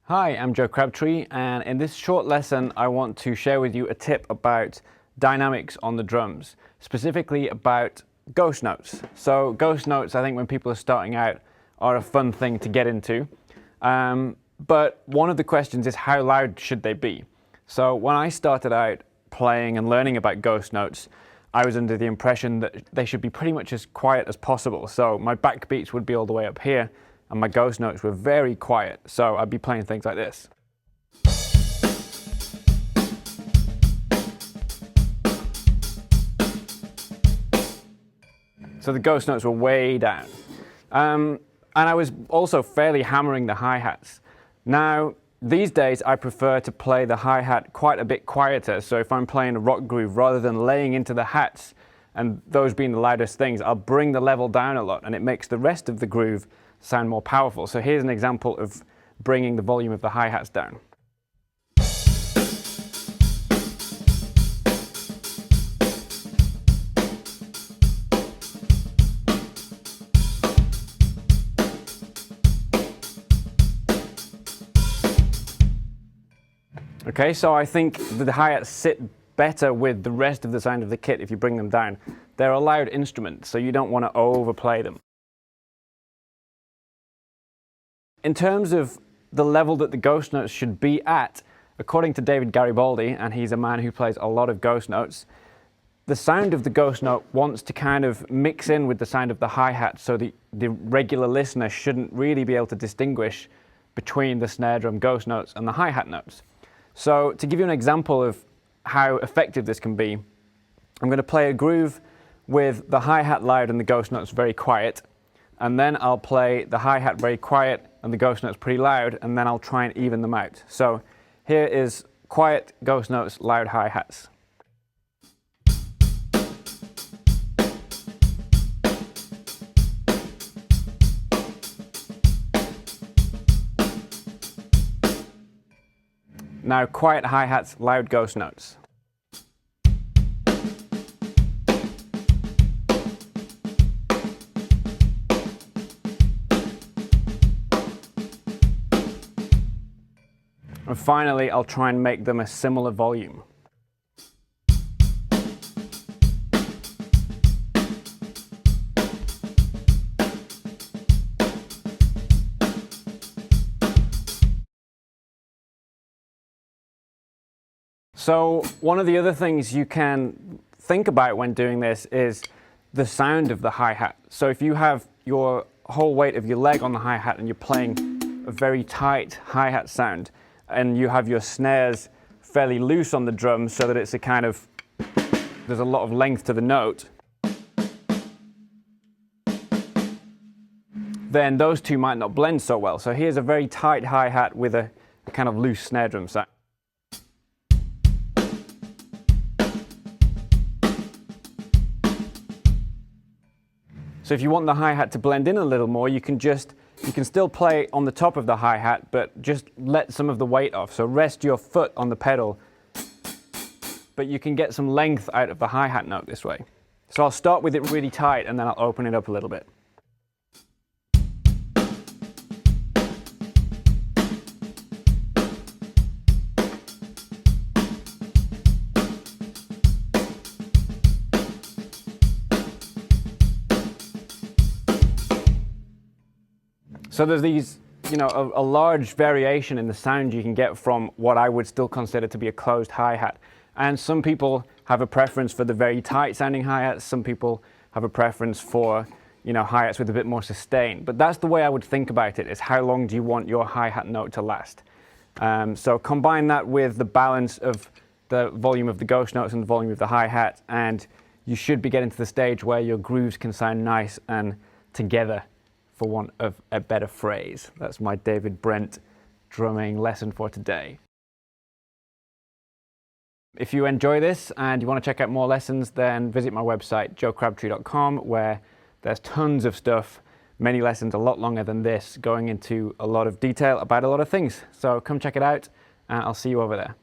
Hi, I'm Joe Crabtree, and in this short lesson I want to share with you a tip about dynamics on the drums, specifically about ghost notes. So ghost notes, I think when people are starting out, are a fun thing to get into. But one of the questions is, how loud should they be? So when I started out playing and learning about ghost notes, I was under the impression that they should be pretty much as quiet as possible. So my backbeats would be all the way up here, and my ghost notes were very quiet, so I'd be playing things like this. So the ghost notes were way down. And I was also fairly hammering the hi-hats. Now, these days I prefer to play the hi-hat quite a bit quieter, so if I'm playing a rock groove, rather than laying into the hats and those being the loudest things, I'll bring the level down a lot, and it makes the rest of the groove sound more powerful. So here's an example of bringing the volume of the hi-hats down. Okay, so I think the hi-hats sit better with the rest of the sound of the kit if you bring them down. They're a loud instrument, so you don't want to overplay them. In terms of the level that the ghost notes should be at, according to David Garibaldi, and he's a man who plays a lot of ghost notes, the sound of the ghost note wants to kind of mix in with the sound of the hi-hat, so the regular listener shouldn't really be able to distinguish between the snare drum ghost notes and the hi-hat notes. So to give you an example of how effective this can be, I'm going to play a groove with the hi-hat loud and the ghost notes very quiet, and then I'll play the hi-hat very quiet and the ghost notes pretty loud, and then I'll try and even them out. So here is quiet ghost notes, loud hi-hats. Now quiet hi-hats, loud ghost notes. And finally, I'll try and make them a similar volume. So one of the other things you can think about when doing this is the sound of the hi-hat. So if you have your whole weight of your leg on the hi-hat and you're playing a very tight hi-hat sound, and you have your snares fairly loose on the drum so that it's a kind of, there's a lot of length to the note, then those two might not blend so well. So here's a very tight hi-hat with a kind of loose snare drum sound. So if you want the hi-hat to blend in a little more, you can still play on the top of the hi-hat, but just let some of the weight off. So rest your foot on the pedal, but you can get some length out of the hi-hat note this way. So I'll start with it really tight, and then I'll open it up a little bit. So there's these, a large variation in the sound you can get from what I would still consider to be a closed hi-hat. And some people have a preference for the very tight sounding hi-hats. Some people have a preference for, hi-hats with a bit more sustain. But that's the way I would think about it, is how long do you want your hi-hat note to last? So combine that with the balance of the volume of the ghost notes and the volume of the hi-hat, and you should be getting to the stage where your grooves can sound nice and together, for want of a better phrase. That's my David Brent drumming lesson for today. If you enjoy this and you want to check out more lessons, then visit my website, joecrabtree.com, where there's tons of stuff, many lessons a lot longer than this, going into a lot of detail about a lot of things. So come check it out, and I'll see you over there.